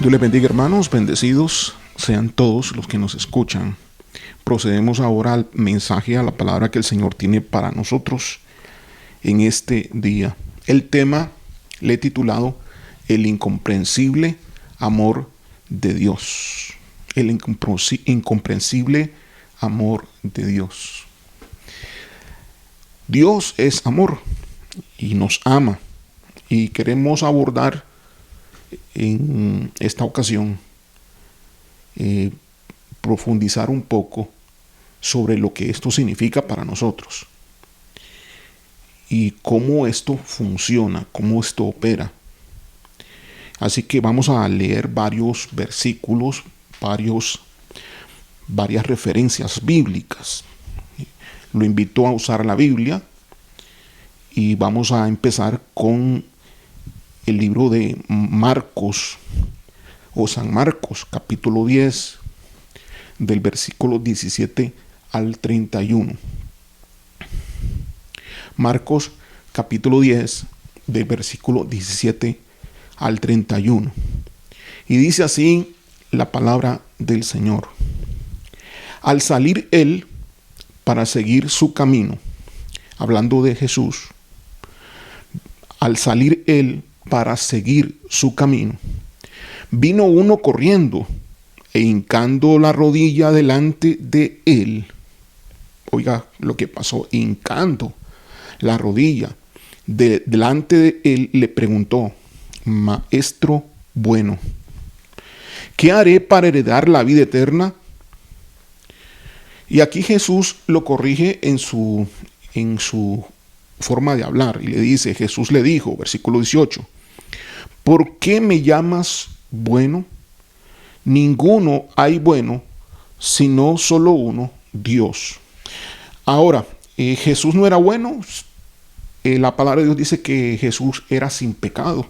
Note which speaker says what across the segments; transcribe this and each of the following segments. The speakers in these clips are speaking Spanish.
Speaker 1: Dios les bendiga, hermanos, bendecidos sean todos los que nos escuchan. Procedemos ahora al mensaje, a la palabra que el Señor tiene para nosotros en este día. El tema le he titulado El incomprensible amor de Dios. El incomprensible amor de Dios. Dios es amor y nos ama, y queremos abordar en esta ocasión, profundizar un poco sobre lo que esto significa para nosotros y cómo esto funciona, cómo esto opera. Así que vamos a leer varios versículos, varias referencias bíblicas. Lo invito a usar la Biblia y vamos a empezar con el libro de Marcos o San Marcos, capítulo 10, del versículo 17 al 31. Marcos, capítulo 10, del versículo 17 al 31. Y dice así la palabra del Señor. Al salir él para seguir su camino, hablando de Jesús, al salir él para seguir su camino, vino uno corriendo e hincando la rodilla delante de él. Oiga lo que pasó, hincando la rodilla delante de él, le preguntó: Maestro bueno, ¿qué haré para heredar la vida eterna? Y aquí Jesús lo corrige en su forma de hablar y le dice, Jesús le dijo, versículo 18, ¿por qué me llamas bueno? Ninguno hay bueno, sino solo uno, Dios. Ahora, Jesús no era bueno. La palabra de Dios dice que Jesús era sin pecado.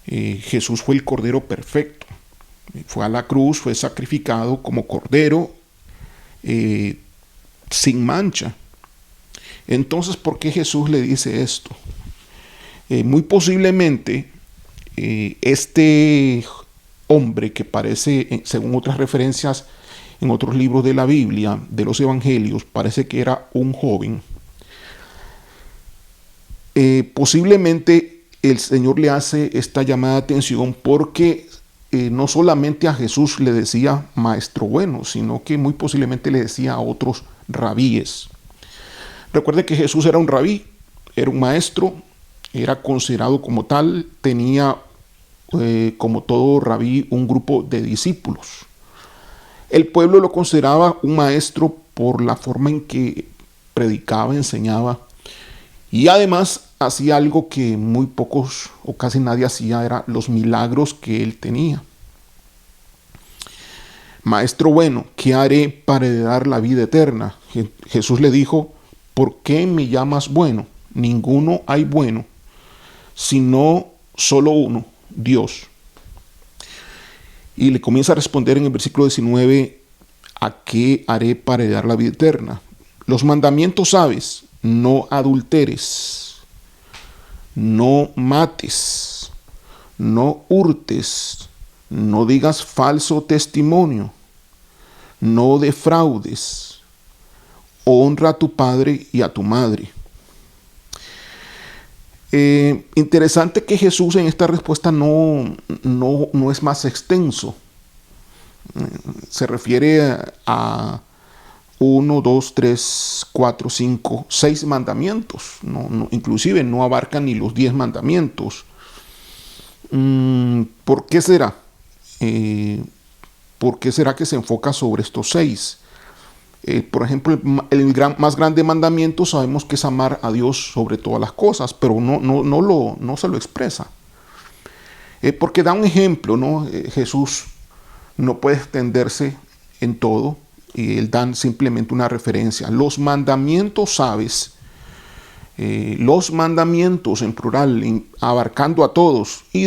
Speaker 1: Jesús fue el Cordero perfecto. Fue a la cruz, fue sacrificado como Cordero, sin mancha. Entonces, ¿por qué Jesús le dice esto? Muy posiblemente este hombre que parece, según otras referencias en otros libros de la Biblia, de los evangelios, parece que era un joven. Posiblemente el Señor le hace esta llamada de atención porque no solamente a Jesús le decía maestro bueno, sino que muy posiblemente le decía a otros rabíes. Recuerde que Jesús era un rabí, era un maestro, era considerado como tal, tenía como todo rabí un grupo de discípulos. El pueblo lo consideraba un maestro por la forma en que predicaba, enseñaba, y además hacía algo que muy pocos o casi nadie hacía, era los milagros que él tenía. Maestro bueno, ¿qué haré para heredar la vida eterna? Jesús le dijo, ¿por qué me llamas bueno? Ninguno hay bueno, sino solo uno, Dios. Y le comienza a responder en el versículo 19, ¿a qué haré para heredar la vida eterna? Los mandamientos sabes: no adulteres, no mates, no hurtes, no digas falso testimonio, no defraudes, honra a tu padre y a tu madre. Interesante que Jesús en esta respuesta no es más extenso. Se refiere a 1, 2, 3, 4, 5, 6 mandamientos. Inclusive no abarcan ni los 10 mandamientos. ¿Por qué será? ¿Por qué será que se enfoca sobre estos 6? Por ejemplo, el más grande mandamiento sabemos que es amar a Dios sobre todas las cosas, pero no se lo expresa. Porque da un ejemplo, ¿no? Jesús no puede extenderse en todo, y él da simplemente una referencia. Los mandamientos sabes, los mandamientos en plural, abarcando a todos, y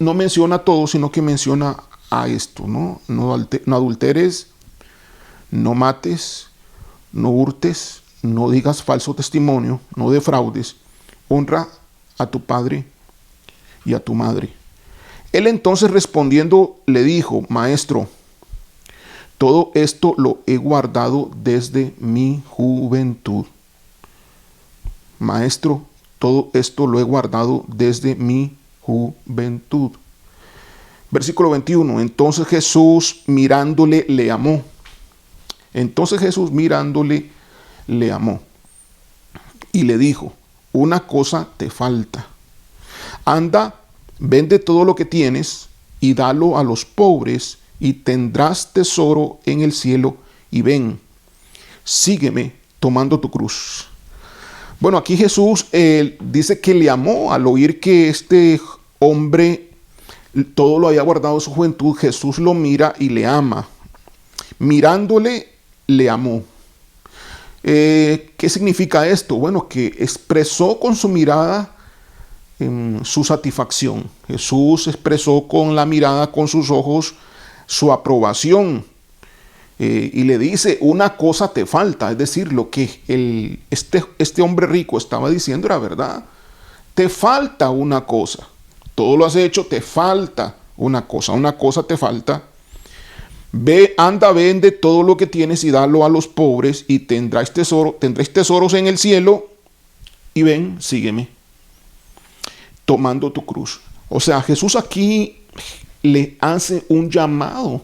Speaker 1: no menciona a todos, sino que menciona a esto, ¿no? No adulteres, no mates, no hurtes, no digas falso testimonio, no defraudes, honra a tu padre y a tu madre. Él entonces respondiendo le dijo: Maestro, todo esto lo he guardado desde mi juventud. Maestro, todo esto lo he guardado desde mi juventud. Versículo 21. Entonces Jesús mirándole le amó. Entonces Jesús mirándole le amó y le dijo: una cosa te falta. Anda, vende todo lo que tienes y dalo a los pobres y tendrás tesoro en el cielo, y ven, sígueme tomando tu cruz. Bueno, aquí Jesús dice que le amó al oír que este hombre todo lo había guardado en su juventud. Jesús lo mira y le ama. Mirándole, le amó. ¿Qué significa esto? Bueno, que expresó con su mirada su satisfacción. Jesús expresó con la mirada, con sus ojos, su aprobación. Y le dice: una cosa te falta. Es decir, lo que este hombre rico estaba diciendo era verdad. Te falta una cosa. Todo lo has hecho, te falta una cosa te falta. Ve, anda, vende todo lo que tienes y dalo a los pobres y tendréis tesoros en el cielo, y ven, sígueme tomando tu cruz. O sea, Jesús aquí le hace un llamado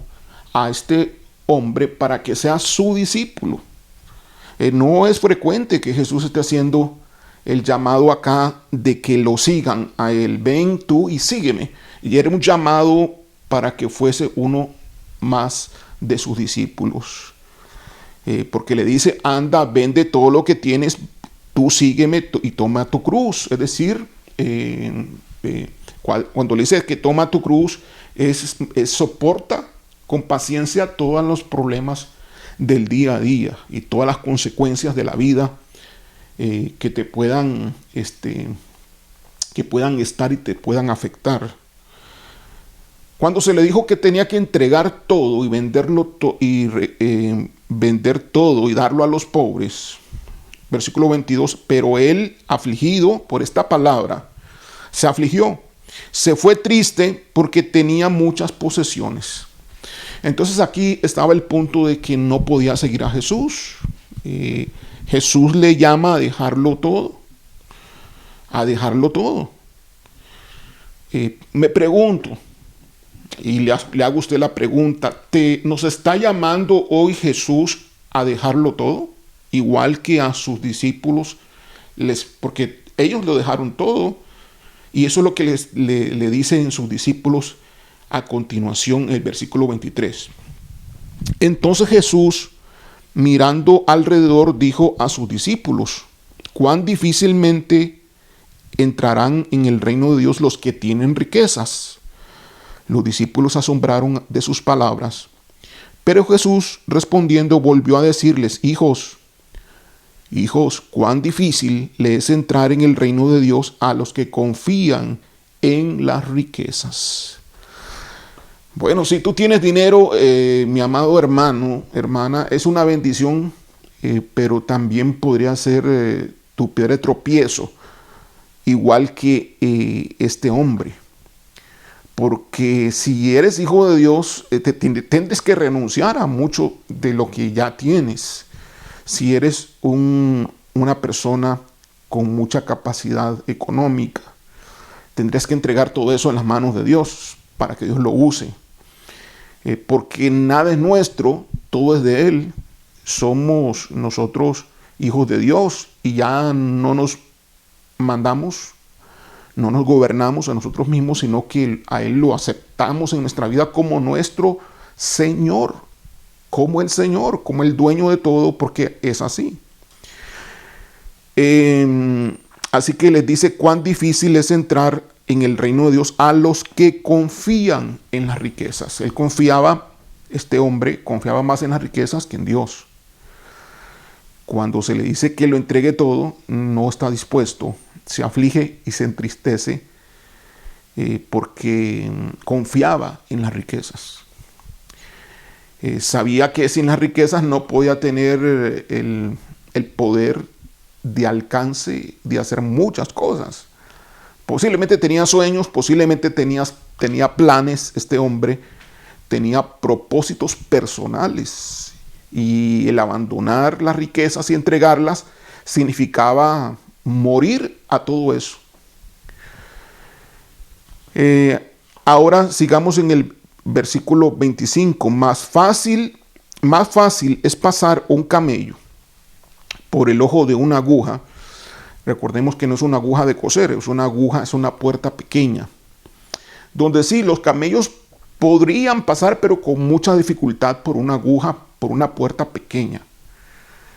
Speaker 1: a este hombre para que sea su discípulo. No es frecuente que Jesús esté haciendo el llamado acá de que lo sigan a él. Ven tú y sígueme. Y era un llamado para que fuese uno más de sus discípulos. Porque le dice: anda, vende todo lo que tienes, tú sígueme y toma tu cruz. Es decir, cuando le dice que toma tu cruz, soporta con paciencia todos los problemas del día a día y todas las consecuencias de la vida que te puedan estar y te puedan afectar. Cuando se le dijo que tenía que entregar todo y vender todo y darlo a los pobres, versículo 22, pero él, afligido por esta palabra, se afligió, se fue triste porque tenía muchas posesiones. Entonces aquí estaba el punto de que no podía seguir a Jesús. Jesús le llama a dejarlo todo. A dejarlo todo. Me pregunto, y le hago a usted la pregunta: ¿nos está llamando hoy Jesús a dejarlo todo? Igual que a sus discípulos, porque ellos lo dejaron todo. Y eso es lo que le dicen sus discípulos a continuación, el versículo 23. Entonces Jesús, mirando alrededor, dijo a sus discípulos: cuán difícilmente entrarán en el reino de Dios los que tienen riquezas. Los discípulos se asombraron de sus palabras. Pero Jesús, respondiendo, volvió a decirles: hijos, cuán difícil le es entrar en el reino de Dios a los que confían en las riquezas. Bueno, si tú tienes dinero, mi amado hermano, hermana, es una bendición, pero también podría ser tu piedra de tropiezo, igual que este hombre. Porque si eres hijo de Dios, tendrás que renunciar a mucho de lo que ya tienes. Si eres una persona con mucha capacidad económica, tendrás que entregar todo eso en las manos de Dios para que Dios lo use. Porque nada es nuestro, todo es de Él. Somos nosotros hijos de Dios y ya no nos mandamos, no nos gobernamos a nosotros mismos, sino que a Él lo aceptamos en nuestra vida como nuestro Señor, como el Señor, como el dueño de todo, porque es así. Así que les dice: cuán difícil es entrar en el reino de Dios a los que confían en las riquezas. Este hombre confiaba más en las riquezas que en Dios. Cuando se le dice que lo entregue todo, no está dispuesto, se aflige y se entristece porque confiaba en las riquezas. Sabía que sin las riquezas no podía tener el poder de alcance de hacer muchas cosas. Posiblemente tenía sueños, posiblemente tenía planes, este hombre tenía propósitos personales y el abandonar las riquezas y entregarlas significaba morir a todo eso. Ahora sigamos en el versículo 25. Más fácil es pasar un camello por el ojo de una aguja. Recordemos que no es una aguja de coser, es una aguja, es una puerta pequeña. Donde sí, los camellos podrían pasar, pero con mucha dificultad por una aguja, por una puerta pequeña.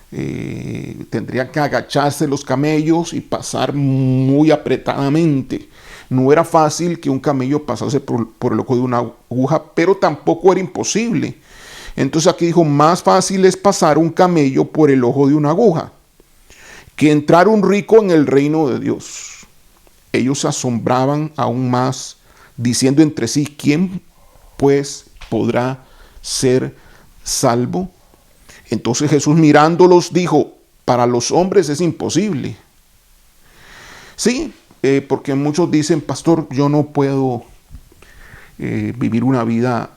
Speaker 1: Tendrían que agacharse los camellos y pasar muy apretadamente. No era fácil que un camello pasase por el ojo de una aguja, pero tampoco era imposible. Entonces aquí dijo, más fácil es pasar un camello por el ojo de una aguja que entrar un rico en el reino de Dios. Ellos se asombraban aún más, diciendo entre sí, ¿quién pues podrá ser salvo? Entonces Jesús mirándolos dijo, para los hombres es imposible. Sí, porque muchos dicen, pastor, yo no puedo vivir una vida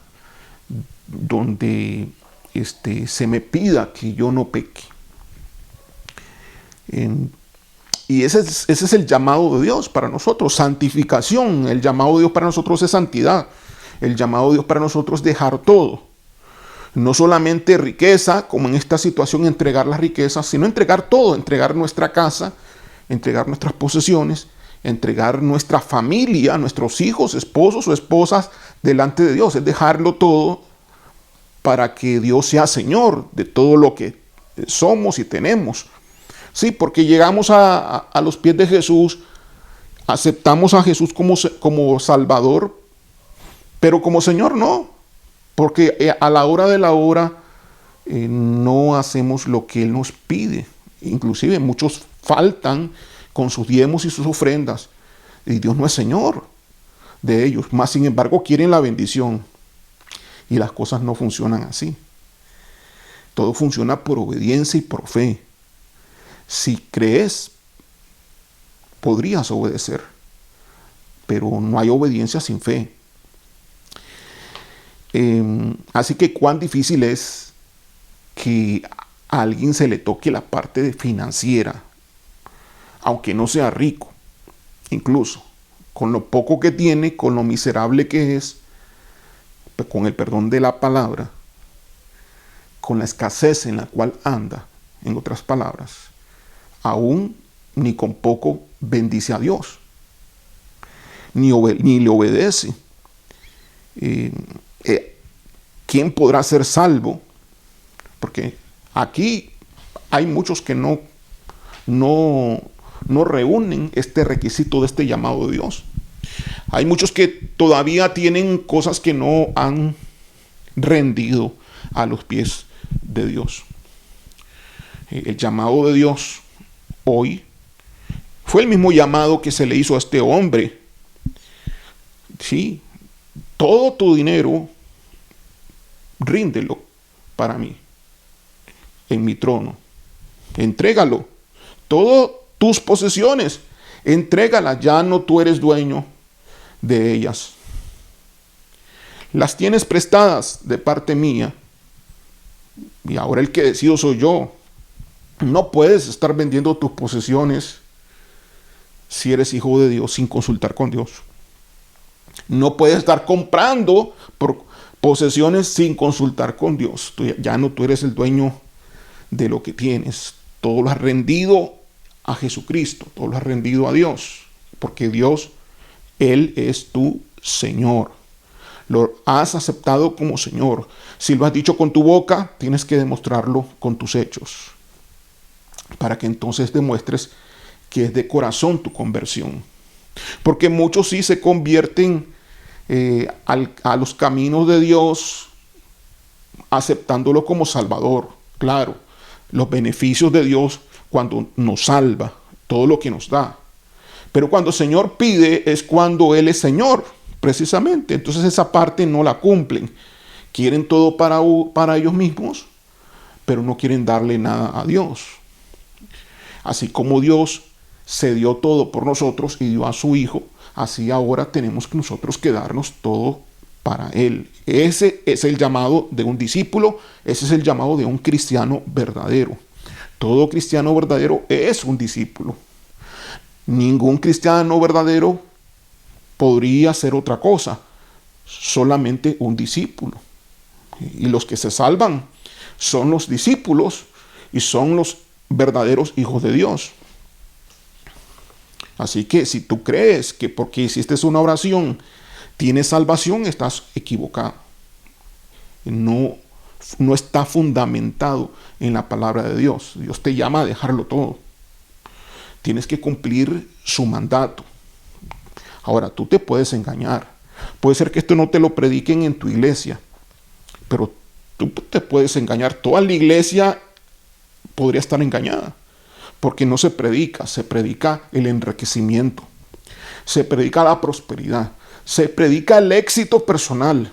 Speaker 1: donde se me pida que yo no peque. Y ese es el llamado de Dios para nosotros, santificación. El llamado de Dios para nosotros es santidad. El llamado de Dios para nosotros es dejar todo. No solamente riqueza, como en esta situación entregar las riquezas, sino entregar todo, entregar nuestra casa, entregar nuestras posesiones, entregar nuestra familia, nuestros hijos, esposos o esposas delante de Dios. Es dejarlo todo para que Dios sea Señor de todo lo que somos y tenemos. Sí, porque llegamos a los pies de Jesús, aceptamos a Jesús como Salvador, pero como Señor no, porque a la hora de la hora no hacemos lo que Él nos pide. Inclusive muchos faltan con sus diezmos y sus ofrendas, y Dios no es Señor de ellos, más sin embargo quieren la bendición, y las cosas no funcionan así. Todo funciona por obediencia y por fe. Si crees, podrías obedecer, pero no hay obediencia sin fe. Así que cuán difícil es que a alguien se le toque la parte financiera, aunque no sea rico, incluso con lo poco que tiene, con lo miserable que es, con el perdón de la palabra, con la escasez en la cual anda, en otras palabras, aún ni con poco bendice a Dios, ni le obedece. ¿Quién podrá ser salvo? Porque aquí hay muchos que no reúnen este requisito de este llamado de Dios. Hay muchos que todavía tienen cosas que no han rendido a los pies de Dios. El llamado de Dios hoy fue el mismo llamado que se le hizo a este hombre. Sí, todo tu dinero, ríndelo para mí, en mi trono. Entrégalo. Todas tus posesiones, entrégalas. Ya no tú eres dueño de ellas. Las tienes prestadas de parte mía. Y ahora el que decido soy yo. No puedes estar vendiendo tus posesiones si eres hijo de Dios sin consultar con Dios. No puedes estar comprando por posesiones sin consultar con Dios. Ya no tú eres el dueño de lo que tienes. Todo lo has rendido a Jesucristo. Todo lo has rendido a Dios. Porque Dios, Él es tu Señor. Lo has aceptado como Señor. Si lo has dicho con tu boca, tienes que demostrarlo con tus hechos, para que entonces demuestres que es de corazón tu conversión. Porque muchos sí se convierten a los caminos de Dios aceptándolo como Salvador. Claro, los beneficios de Dios cuando nos salva, todo lo que nos da. Pero cuando el Señor pide es cuando Él es Señor, precisamente. Entonces esa parte no la cumplen. Quieren todo para ellos mismos, pero no quieren darle nada a Dios. Así como Dios se dio todo por nosotros y dio a su Hijo, así ahora tenemos que nosotros quedarnos todo para Él. Ese es el llamado de un discípulo, ese es el llamado de un cristiano verdadero. Todo cristiano verdadero es un discípulo. Ningún cristiano verdadero podría ser otra cosa, solamente un discípulo. Y los que se salvan son los discípulos y son los verdaderos hijos de Dios. Así que si tú crees que porque hiciste una oración tienes salvación, estás equivocado. No está fundamentado en la palabra de Dios. Dios te llama a dejarlo todo. Tienes que cumplir su mandato. Ahora, tú te puedes engañar. Puede ser que esto no te lo prediquen en tu iglesia, pero tú te puedes engañar. Toda la iglesia podría estar engañada, porque no se predica el enriquecimiento, se predica la prosperidad, se predica el éxito personal,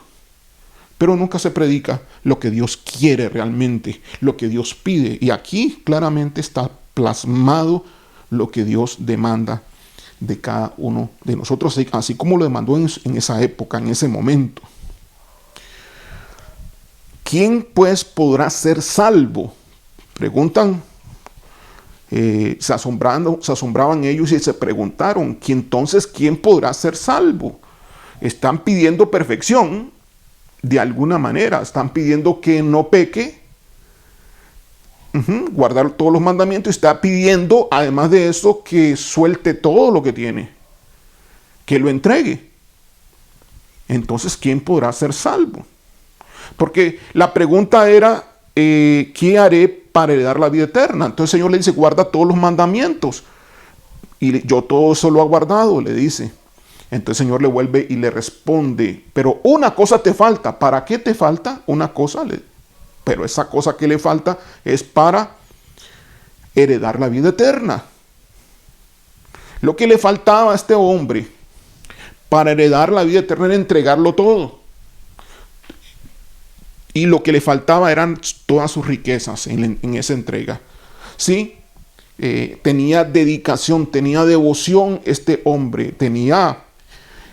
Speaker 1: pero nunca se predica lo que Dios quiere realmente, lo que Dios pide. Y aquí claramente está plasmado lo que Dios demanda de cada uno de nosotros, así como lo demandó en esa época, en ese momento. ¿Quién pues podrá ser salvo? Preguntan. Se asombraban ellos y se preguntaron, entonces, ¿quién podrá ser salvo? Están pidiendo perfección de alguna manera, están pidiendo que no peque, guardar todos los mandamientos, y está pidiendo, además de eso, que suelte todo lo que tiene, que lo entregue. Entonces, ¿quién podrá ser salvo? Porque la pregunta era, ¿qué haré para heredar la vida eterna? Entonces el Señor le dice, guarda todos los mandamientos. Y yo todo eso lo he guardado, le dice. Entonces el Señor le vuelve y le responde, pero una cosa te falta. ¿Para qué te falta? Una cosa, pero esa cosa que le falta es para heredar la vida eterna. Lo que le faltaba a este hombre para heredar la vida eterna era entregarlo todo. Y lo que le faltaba eran todas sus riquezas en esa entrega. Sí, tenía dedicación, tenía devoción este hombre, tenía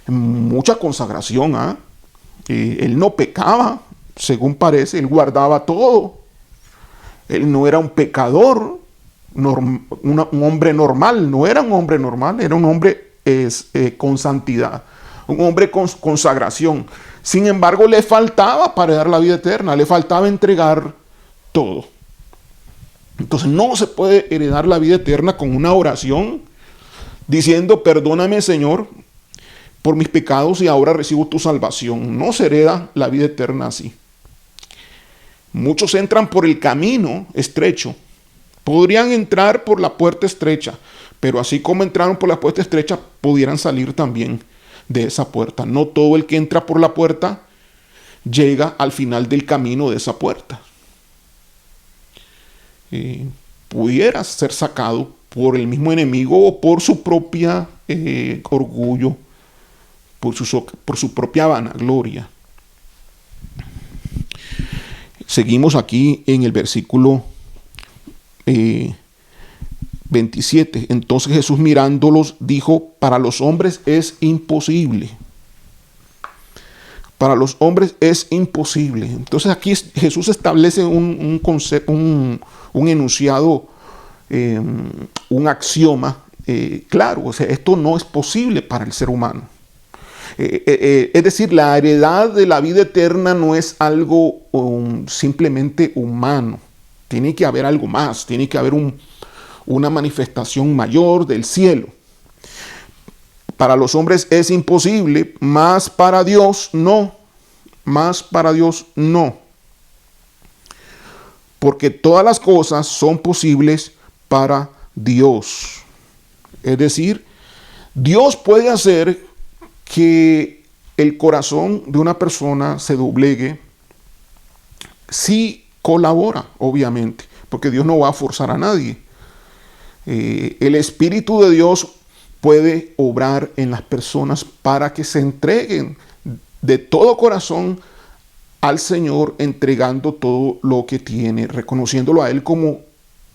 Speaker 1: mucha consagración. Él no pecaba, según parece, él guardaba todo. Él no era un pecador, un hombre normal, no era un hombre normal, era un hombre con santidad, un hombre con consagración. Sin embargo, le faltaba para dar la vida eterna, le faltaba entregar todo. Entonces no se puede heredar la vida eterna con una oración diciendo, perdóname, Señor, por mis pecados y ahora recibo tu salvación. No se hereda la vida eterna así. Muchos entran por el camino estrecho. Podrían entrar por la puerta estrecha, pero así como entraron por la puerta estrecha, pudieran salir también de esa puerta. No todo el que entra por la puerta llega al final del camino de esa puerta. Pudiera ser sacado por el mismo enemigo o por su propia orgullo, por su propia vanagloria. Seguimos aquí en el versículo 27. Entonces Jesús, mirándolos, dijo, para los hombres es imposible. Para los hombres es imposible. Entonces aquí Jesús establece un concepto, un enunciado, un axioma claro. O sea, esto no es posible para el ser humano. Es decir, la heredad de la vida eterna no es algo simplemente humano. Tiene que haber algo más, tiene que haber una manifestación mayor del cielo. Para los hombres es imposible, mas para Dios no. Mas para Dios no. Porque todas las cosas son posibles para Dios. Es decir, Dios puede hacer que el corazón de una persona se doblegue si colabora, obviamente, porque Dios no va a forzar a nadie. El Espíritu de Dios puede obrar en las personas para que se entreguen de todo corazón al Señor, entregando todo lo que tiene, reconociéndolo a Él como,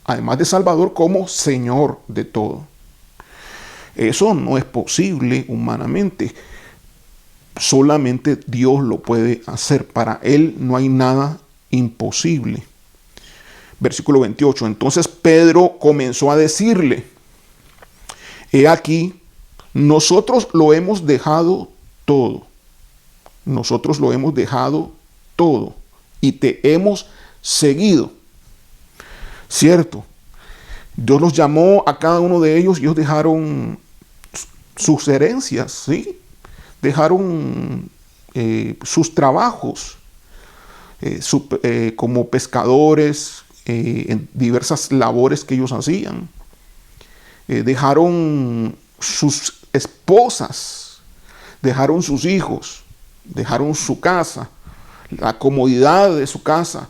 Speaker 1: además de Salvador, como Señor de todo. Eso no es posible humanamente. Solamente Dios lo puede hacer. Para Él no hay nada imposible. Versículo 28. Entonces Pedro comenzó a decirle: he aquí, nosotros lo hemos dejado todo. Nosotros lo hemos dejado todo y te hemos seguido. Cierto, Dios los llamó a cada uno de ellos y ellos dejaron sus herencias, ¿sí? Dejaron sus trabajos como pescadores, en diversas labores que ellos hacían. Dejaron sus esposas, dejaron sus hijos, dejaron su casa, la comodidad de su casa,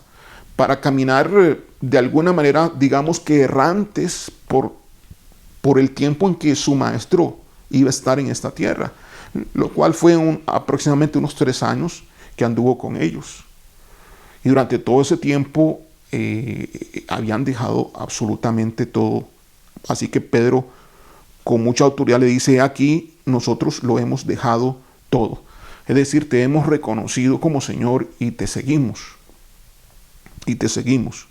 Speaker 1: para caminar de alguna manera, digamos que errantes por el tiempo en que su maestro iba a estar en esta tierra, lo cual fue aproximadamente unos 3 años que anduvo con ellos. Y durante todo ese tiempo habían dejado absolutamente todo. Así que Pedro, con mucha autoridad, le dice: aquí nosotros lo hemos dejado todo. Es decir, te hemos reconocido como Señor y te seguimos. Y te seguimos.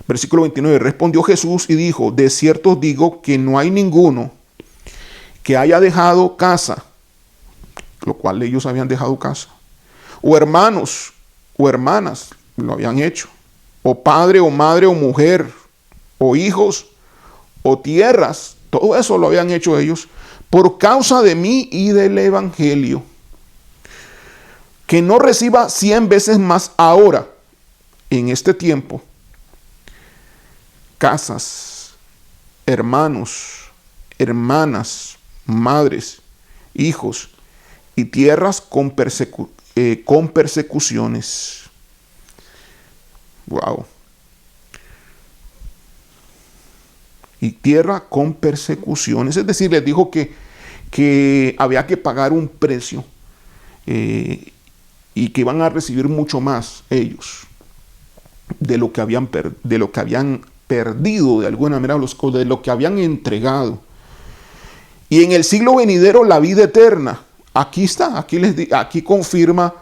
Speaker 1: Versículo 29. Respondió Jesús y dijo: de cierto os digo que no hay ninguno que haya dejado casa, lo cual ellos habían dejado casa, o hermanos o hermanas, lo habían hecho, o padre o madre o mujer, o hijos o tierras, todo eso lo habían hecho ellos, por causa de mí y del evangelio, que no reciba 100 veces más ahora, en este tiempo, casas, hermanos, hermanas, madres, hijos y tierras con persecuciones. Wow. Y tierra con persecuciones. Es decir, les dijo que había que pagar un precio y que iban a recibir mucho más ellos de lo que habían perdido de alguna manera, o de lo que habían entregado. Y en el siglo venidero la vida eterna. Aquí está, aquí confirma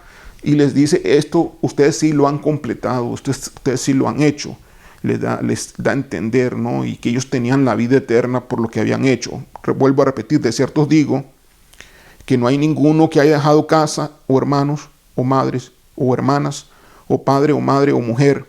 Speaker 1: y les dice: esto ustedes sí lo han completado, ustedes sí lo han hecho. Les da a entender, ¿no? Y que ellos tenían la vida eterna por lo que habían hecho. Vuelvo a repetir: de cierto os digo que no hay ninguno que haya dejado casa, o hermanos, o madres, o hermanas, o padre, o madre, o mujer,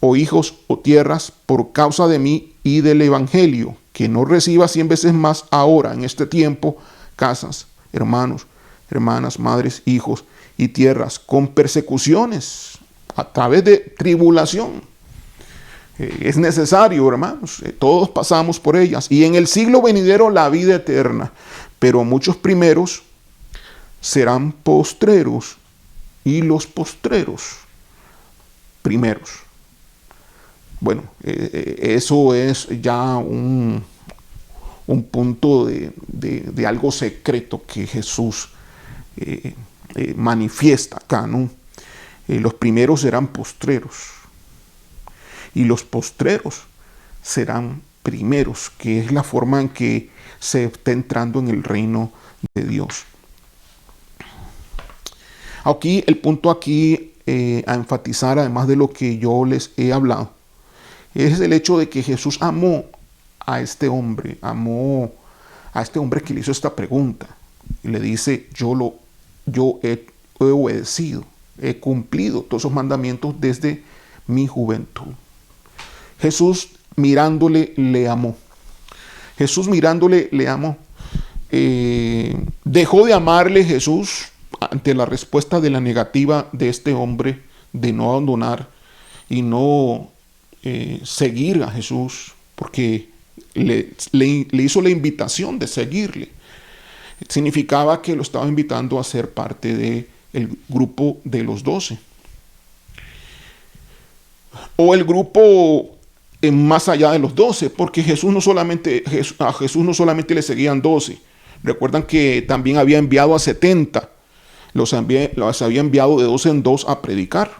Speaker 1: o hijos, o tierras, por causa de mí y del evangelio, que no reciba 100 veces más ahora, en este tiempo, casas, hermanos, hermanas, madres, hijos y tierras, con persecuciones, a través de tribulación. Es necesario, hermanos, todos pasamos por ellas. Y en el siglo venidero la vida eterna. Pero muchos primeros serán postreros, y los postreros primeros. Bueno, eso es ya un punto de algo secreto que Jesús manifiesta acá, ¿no? Los primeros serán postreros y los postreros serán primeros, que es la forma en que se está entrando en el reino de Dios. Aquí, el punto aquí a enfatizar, además de lo que yo les he hablado, es el hecho de que Jesús amó a este hombre que le hizo esta pregunta. Y le dice: yo he obedecido, he cumplido todos esos mandamientos desde mi juventud. Jesús mirándole le amó. Jesús mirándole le amó. Dejó de amarle Jesús ante la respuesta de la negativa de este hombre de no abandonar y no seguir a Jesús, porque le hizo la invitación de seguirle. Significaba que lo estaba invitando a ser parte del grupo de los 12. O el grupo más allá de los 12, porque a Jesús no solamente le seguían 12. Recuerdan que también había enviado a 70. Los había enviado de 2 en 2 a predicar.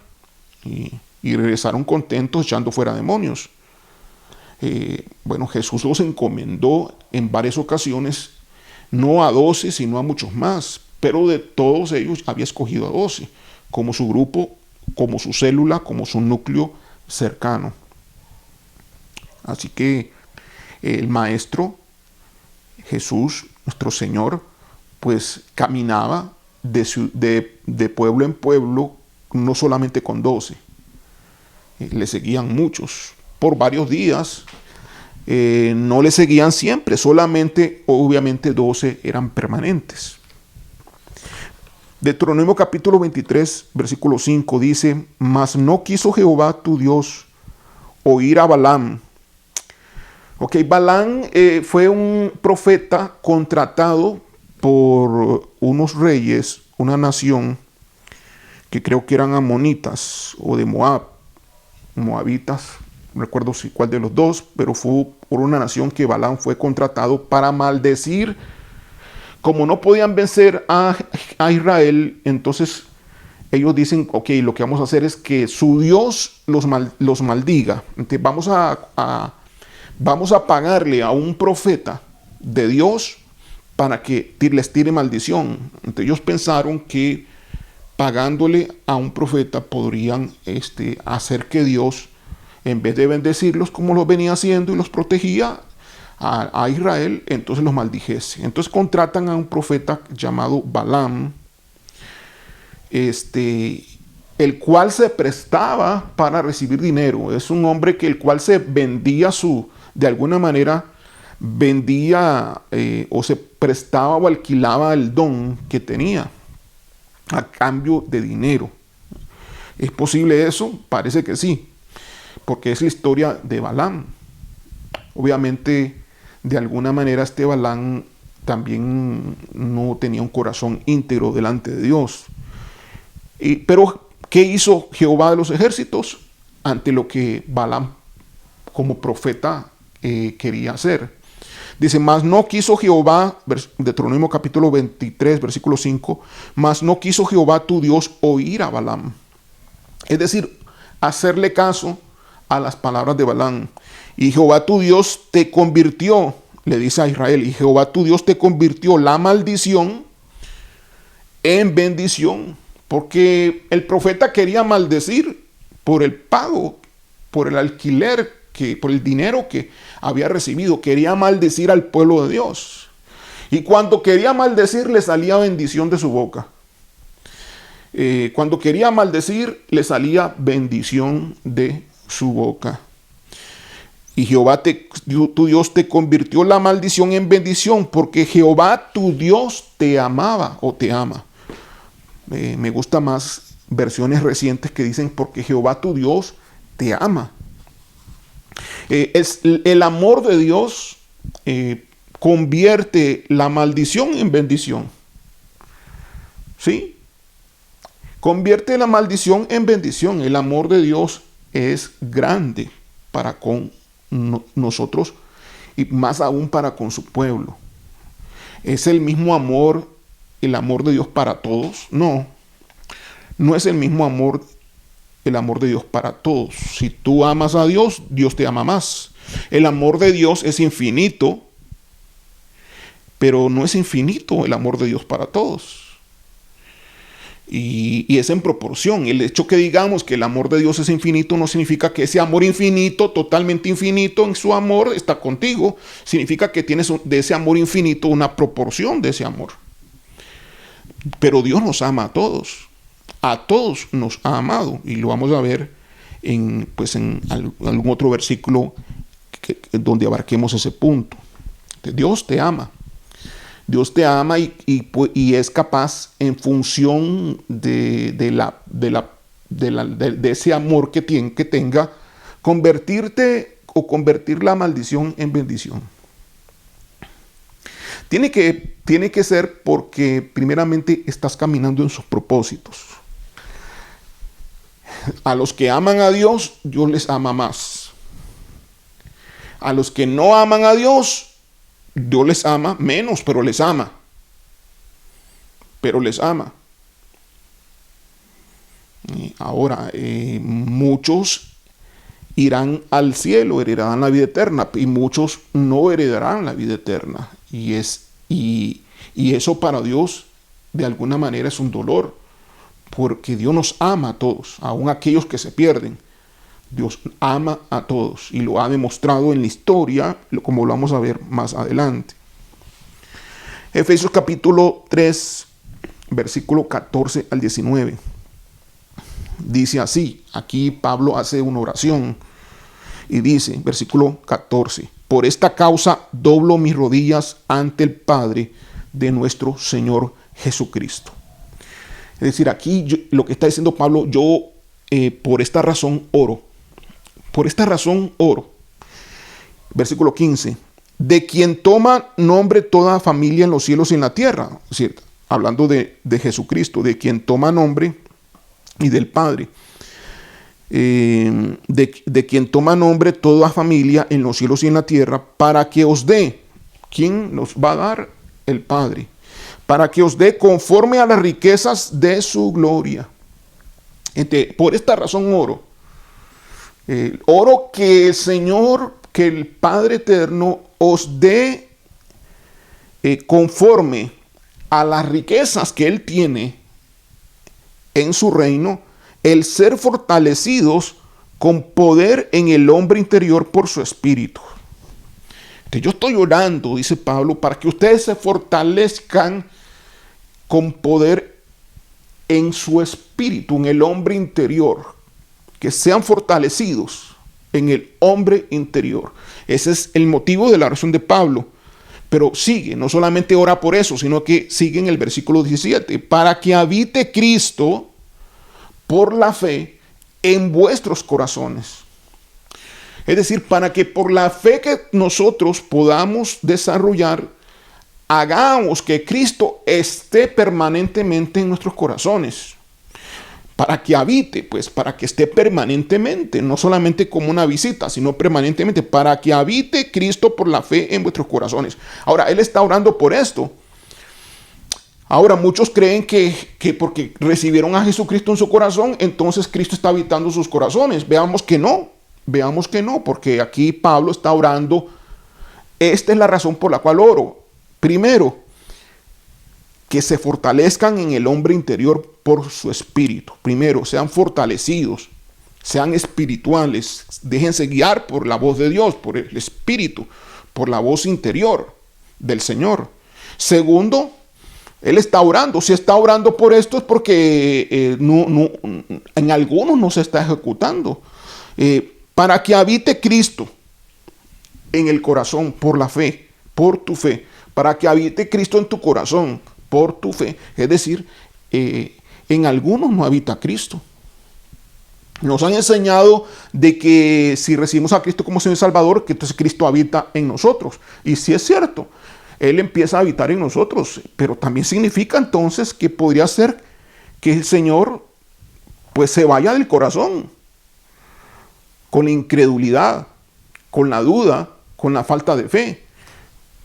Speaker 1: Y regresaron contentos echando fuera demonios. bueno, Jesús los encomendó en varias ocasiones, no a 12, sino a muchos más, pero de todos ellos había escogido a 12 como su grupo, como su célula, como su núcleo cercano. Así que el Maestro Jesús, nuestro Señor, pues caminaba de pueblo en pueblo, no solamente con 12. Le seguían muchos por varios días. No le seguían siempre, solamente, obviamente, 12 eran permanentes. Deuteronomio capítulo 23, versículo 5 dice: mas no quiso Jehová tu Dios oír a Balaam. Ok, Balaam fue un profeta contratado por unos reyes, una nación que creo que eran amonitas o de Moab, moabitas, no recuerdo si cuál de los dos, pero fue por una nación que Balaam fue contratado para maldecir. Como no podían vencer a Israel, entonces ellos dicen, ok, lo que vamos a hacer es que su Dios los maldiga. Entonces vamos a pagarle a un profeta de Dios para que les tire maldición. Entonces ellos pensaron que pagándole a un profeta podrían hacer que Dios, en vez de bendecirlos como lo venía haciendo y los protegía a Israel, entonces los maldijese. Entonces contratan a un profeta llamado Balaam, el cual se prestaba para recibir dinero. Es un hombre el cual se vendía de alguna manera, vendía o se prestaba o alquilaba el don que tenía a cambio de dinero. ¿Es posible eso? Parece que sí, porque es la historia de Balaam. Obviamente, de alguna manera, Balaam también no tenía un corazón íntegro delante de Dios. Pero, ¿qué hizo Jehová de los ejércitos ante lo que Balaam como profeta quería hacer? Dice: mas no quiso Jehová, Deuteronomio capítulo 23, versículo 5, mas no quiso Jehová tu Dios oír a Balaam. Es decir, hacerle caso a las palabras de Balaam. Y Jehová tu Dios te convirtió, le dice a Israel, y Jehová tu Dios te convirtió la maldición en bendición. Porque el profeta quería maldecir por el pago, por el alquiler, por el dinero que había recibido. Quería maldecir al pueblo de Dios. Y cuando quería maldecir, le salía bendición de su boca. Cuando quería maldecir, le salía bendición de su boca. Y Jehová tu Dios te convirtió la maldición en bendición, porque Jehová tu Dios te amaba o te ama. Me gusta más versiones recientes que dicen porque Jehová tu Dios te ama. El amor de Dios convierte la maldición en bendición. ¿Sí? Convierte la maldición en bendición. El amor de Dios es grande para con nosotros y más aún para con su pueblo. ¿Es el mismo amor, el amor de Dios para todos? No, no es el mismo amor, el amor de Dios para todos. Si tú amas a Dios, Dios te ama más. El amor de Dios es infinito, pero no es infinito el amor de Dios para todos. Y es en proporción. El hecho que digamos que el amor de Dios es infinito no significa que ese amor infinito, totalmente infinito en su amor, está contigo. Significa que tienes de ese amor infinito una proporción de ese amor. Pero Dios nos ama a todos. A todos nos ha amado. Y lo vamos a ver en algún otro versículo donde abarquemos ese punto. Dios te ama. Dios te ama y es capaz, en función de ese amor que tenga, convertirte o convertir la maldición en bendición. Tiene que ser porque primeramente estás caminando en sus propósitos. A los que aman a Dios, Dios les ama más. A los que no aman a Dios, Dios les ama menos, pero les ama. Pero les ama. Ahora, muchos irán al cielo, heredarán la vida eterna, y muchos no heredarán la vida eterna. Y eso para Dios de alguna manera es un dolor, porque Dios nos ama a todos, aun aquellos que se pierden. Dios ama a todos y lo ha demostrado en la historia, como lo vamos a ver más adelante. Efesios capítulo 3, versículo 14 al 19. Dice así, aquí Pablo hace una oración y dice, versículo 14, por esta causa doblo mis rodillas ante el Padre de nuestro Señor Jesucristo. Es decir, aquí lo que está diciendo Pablo, yo por esta razón oro. Por esta razón oro. Versículo 15. De quien toma nombre toda familia en los cielos y en la tierra. Es decir, hablando de Jesucristo, de quien toma nombre y del Padre. De quien toma nombre toda familia en los cielos y en la tierra, para que os dé. ¿Quién nos va a dar? El Padre. Para que os dé conforme a las riquezas de su gloria. Entonces, por esta razón oro. Oro que el Señor, que el Padre eterno os dé conforme a las riquezas que Él tiene en su reino, el ser fortalecidos con poder en el hombre interior por su espíritu. Entonces, yo estoy orando, dice Pablo, para que ustedes se fortalezcan con poder en su espíritu, en el hombre interior. Que sean fortalecidos en el hombre interior. Ese es el motivo de la oración de Pablo. Pero sigue, no solamente ora por eso, sino que sigue en el versículo 17. Para que habite Cristo por la fe en vuestros corazones. Es decir, para que por la fe que nosotros podamos desarrollar, hagamos que Cristo esté permanentemente en nuestros corazones. Para que habite, pues para que esté permanentemente, no solamente como una visita, sino permanentemente, para que habite Cristo por la fe en vuestros corazones. Ahora, Él está orando por esto. Ahora, muchos creen que porque recibieron a Jesucristo en su corazón, entonces Cristo está habitando sus corazones. Veamos que no, porque aquí Pablo está orando. Esta es la razón por la cual oro. Primero, que se fortalezcan en el hombre interior por su espíritu. Primero, sean fortalecidos, sean espirituales, déjense guiar por la voz de Dios, por el espíritu, por la voz interior del Señor. Segundo, Él está orando. Si está orando por esto es porque en algunos no se está ejecutando. Para que habite Cristo en el corazón por la fe, por tu fe. Para que habite Cristo en tu corazón por tu fe. Es decir, en algunos no habita Cristo. Nos han enseñado de que si recibimos a Cristo como Señor y Salvador, que entonces Cristo habita en nosotros. Y sí es cierto, Él empieza a habitar en nosotros, pero también significa entonces que podría ser que el Señor pues se vaya del corazón, con la incredulidad, con la duda, con la falta de fe.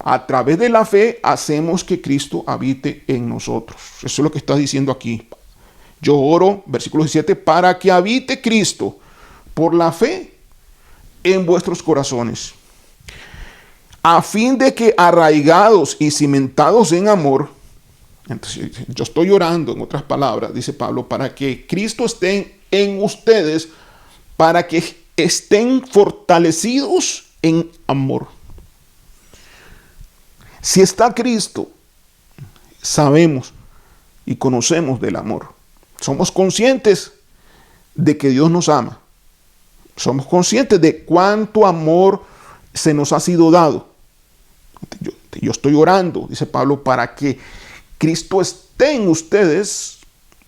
Speaker 1: A través de la fe hacemos que Cristo habite en nosotros. Eso es lo que está diciendo aquí. Yo oro, versículo 17, para que habite Cristo por la fe en vuestros corazones, a fin de que arraigados y cimentados en amor, entonces yo estoy orando, en otras palabras, dice Pablo, para que Cristo esté en ustedes, para que estén fortalecidos en amor. Si está Cristo, sabemos y conocemos del amor. Somos conscientes de que Dios nos ama. Somos conscientes de cuánto amor se nos ha sido dado. Yo estoy orando, dice Pablo, para que Cristo esté en ustedes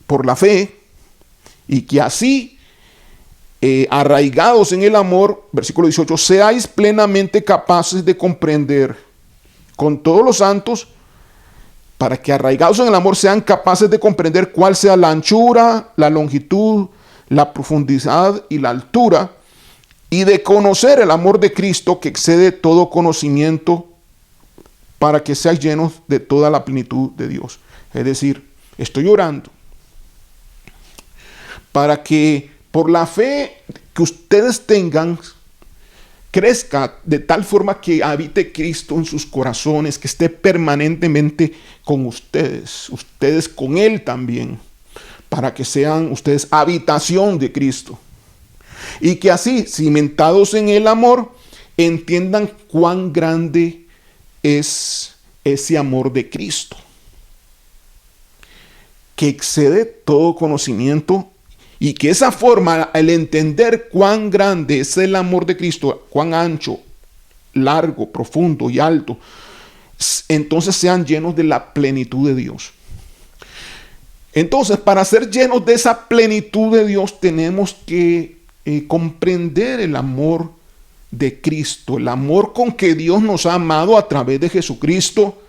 Speaker 1: por la fe y que así, arraigados en el amor, versículo 18, seáis plenamente capaces de comprender con todos los santos, para que arraigados en el amor sean capaces de comprender cuál sea la anchura, la longitud, la profundidad y la altura, y de conocer el amor de Cristo que excede todo conocimiento, para que seáis llenos de toda la plenitud de Dios. Es decir, estoy orando para que por la fe que ustedes tengan crezca de tal forma que habite Cristo en sus corazones, que esté permanentemente con ustedes, ustedes con Él también, para que sean ustedes habitación de Cristo. Y que así, cimentados en el amor, entiendan cuán grande es ese amor de Cristo, que excede todo conocimiento, y que esa forma, al entender cuán grande es el amor de Cristo, cuán ancho, largo, profundo y alto, entonces sean llenos de la plenitud de Dios. Entonces, para ser llenos de esa plenitud de Dios, tenemos que comprender el amor de Cristo, el amor con que Dios nos ha amado a través de Jesucristo.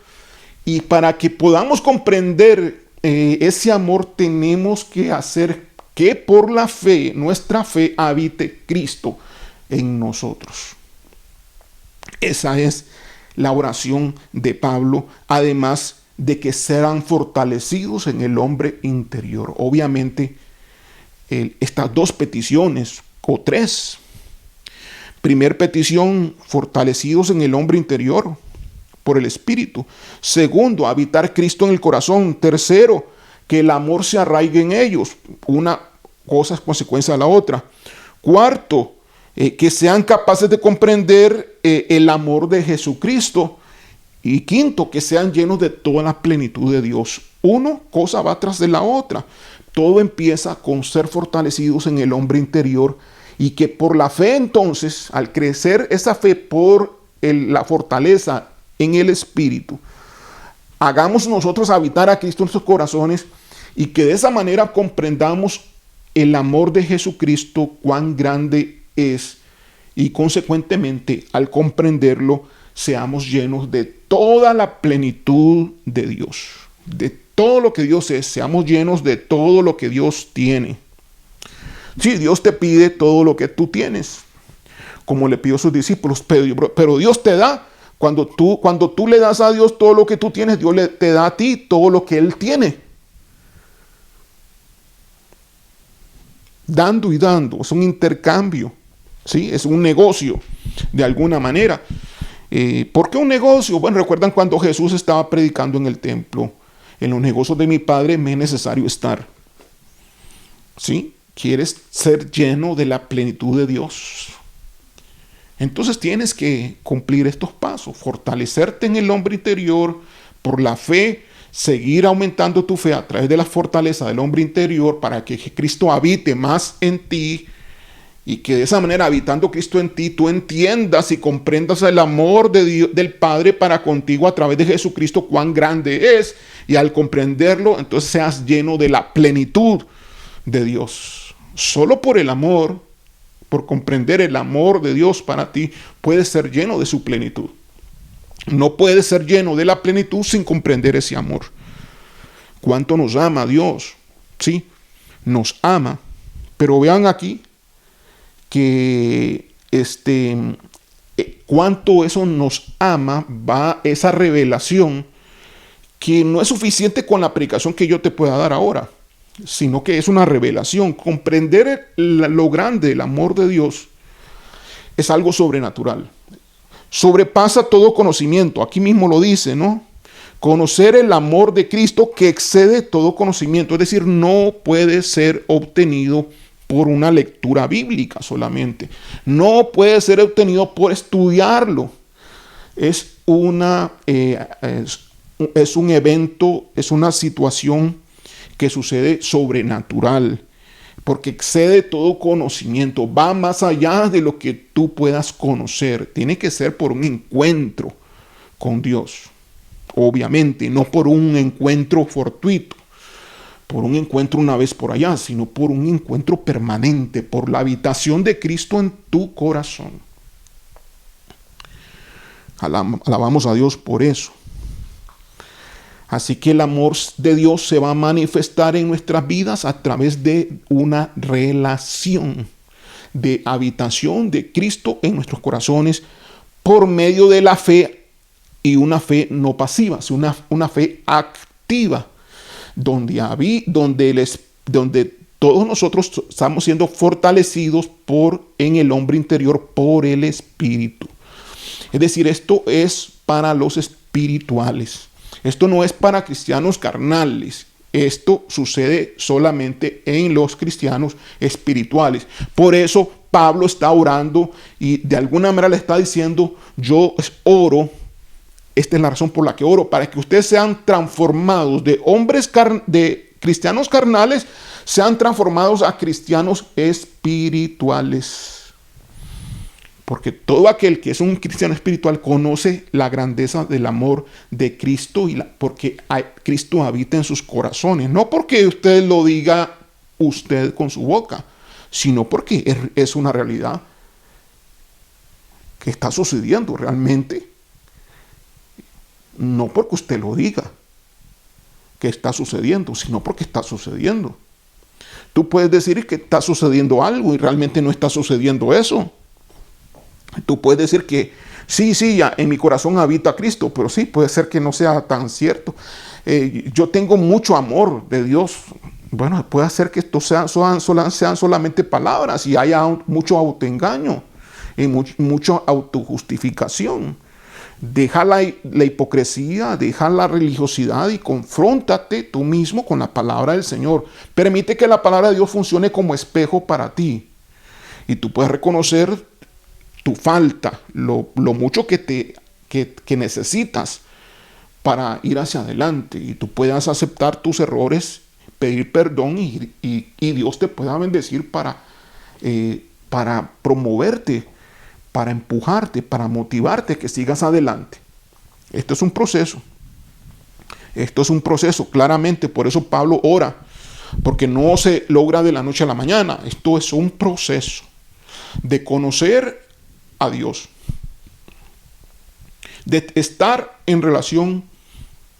Speaker 1: Y para que podamos comprender ese amor, tenemos que hacer que por la fe, nuestra fe, habite Cristo en nosotros. Esa es la oración de Pablo, además de que serán fortalecidos en el hombre interior. Obviamente, estas dos peticiones, o tres. Primer petición, fortalecidos en el hombre interior por el Espíritu. Segundo, habitar Cristo en el corazón. Tercero, que el amor se arraigue en ellos. Una cosa es consecuencia de la otra. Cuarto, que sean capaces de comprender el amor de Jesucristo. Y quinto, que sean llenos de toda la plenitud de Dios. Una cosa va tras de la otra. Todo empieza con ser fortalecidos en el hombre interior, y que por la fe, entonces, al crecer esa fe por la fortaleza en el Espíritu, hagamos nosotros habitar a Cristo en nuestros corazones, y que de esa manera comprendamos el amor de Jesucristo, cuán grande es, y consecuentemente, al comprenderlo, seamos llenos de toda la plenitud de Dios, de todo lo que Dios es, seamos llenos de todo lo que Dios tiene. Sí, Dios te pide todo lo que tú tienes, como le pidió a sus discípulos, pero Dios te da. Cuando tú le das a Dios todo lo que tú tienes, Dios te da a ti todo lo que Él tiene. Dando y dando, es un intercambio, ¿sí? Es un negocio, de alguna manera. ¿Por qué un negocio? Bueno, recuerdan cuando Jesús estaba predicando en el templo: en los negocios de mi Padre me es necesario estar. ¿Sí? ¿Quieres ser lleno de la plenitud de Dios? Entonces tienes que cumplir estos pasos: fortalecerte en el hombre interior por la fe, seguir aumentando tu fe a través de la fortaleza del hombre interior para que Cristo habite más en ti, y que de esa manera, habitando Cristo en ti, tú entiendas y comprendas el amor de Dios, del Padre para contigo a través de Jesucristo, cuán grande es, y al comprenderlo, entonces seas lleno de la plenitud de Dios. Solo por el amor, por comprender el amor de Dios para ti, puedes ser lleno de su plenitud. No puedes ser lleno de la plenitud sin comprender ese amor. ¿Cuánto nos ama Dios? Sí, nos ama. Pero vean aquí que cuánto eso nos ama, va esa revelación, que no es suficiente con la predicación que yo te pueda dar ahora, sino que es una revelación. Comprender lo grande, el amor de Dios, es algo sobrenatural. Sobrepasa todo conocimiento. Aquí mismo lo dice, ¿no? Conocer el amor de Cristo que excede todo conocimiento. Es decir, no puede ser obtenido por una lectura bíblica solamente. No puede ser obtenido por estudiarlo. Es un evento, es una situación que sucede sobrenatural, porque excede todo conocimiento, va más allá de lo que tú puedas conocer. Tiene que ser por un encuentro con Dios, obviamente, no por un encuentro fortuito, por un encuentro una vez por allá, sino por un encuentro permanente, por la habitación de Cristo en tu corazón. Alabamos a Dios por eso. Así que el amor de Dios se va a manifestar en nuestras vidas a través de una relación de habitación de Cristo en nuestros corazones por medio de la fe, y una fe no pasiva, sino una fe activa, donde todos nosotros estamos siendo fortalecidos en el hombre interior por el Espíritu. Es decir, esto es para los espirituales. Esto no es para cristianos carnales. Esto sucede solamente en los cristianos espirituales. Por eso Pablo está orando y de alguna manera le está diciendo, yo oro, esta es la razón por la que oro, para que ustedes sean transformados de de cristianos carnales, sean transformados a cristianos espirituales. Porque todo aquel que es un cristiano espiritual conoce la grandeza del amor de Cristo porque Cristo habita en sus corazones. No porque usted lo diga usted con su boca, sino porque es una realidad que está sucediendo realmente. No porque usted lo diga que está sucediendo, sino porque está sucediendo. Tú puedes decir que está sucediendo algo y realmente no está sucediendo eso. Tú puedes decir que sí, ya en mi corazón habita Cristo, pero sí, puede ser que no sea tan cierto. Yo tengo mucho amor de Dios. Bueno, puede ser que esto sean solamente palabras y haya mucho autoengaño y mucha autojustificación. Deja la hipocresía, deja la religiosidad y confróntate tú mismo con la palabra del Señor. Permite que la palabra de Dios funcione como espejo para ti. Y tú puedes reconocer tu falta, lo mucho que necesitas para ir hacia adelante. Y tú puedas aceptar tus errores, pedir perdón y Dios te pueda bendecir para promoverte, para empujarte, para motivarte que sigas adelante. Esto es un proceso. Esto es un proceso, claramente. Por eso Pablo ora, porque no se logra de la noche a la mañana. Esto es un proceso de conocer a Dios, de estar en relación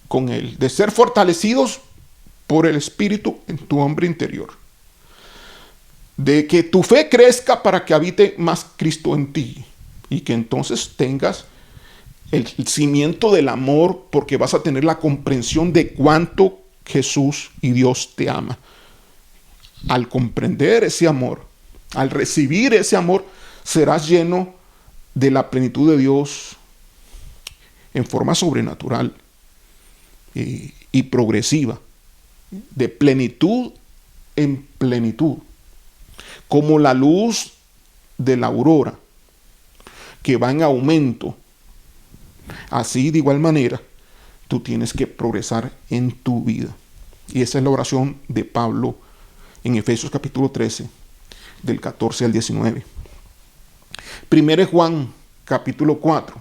Speaker 1: con Él, de ser fortalecidos por el Espíritu en tu hombre interior, de que tu fe crezca para que habite más Cristo en ti y que entonces tengas el cimiento del amor, porque vas a tener la comprensión de cuánto Jesús y Dios te ama. Al comprender ese amor, al recibir ese amor, serás lleno de la plenitud de Dios en forma sobrenatural y progresiva, de plenitud en plenitud, como la luz de la aurora que va en aumento. Así, de igual manera, tú tienes que progresar en tu vida. Y esa es la oración de Pablo en Efesios capítulo 13, del 14 al 19. Primero Juan capítulo 4.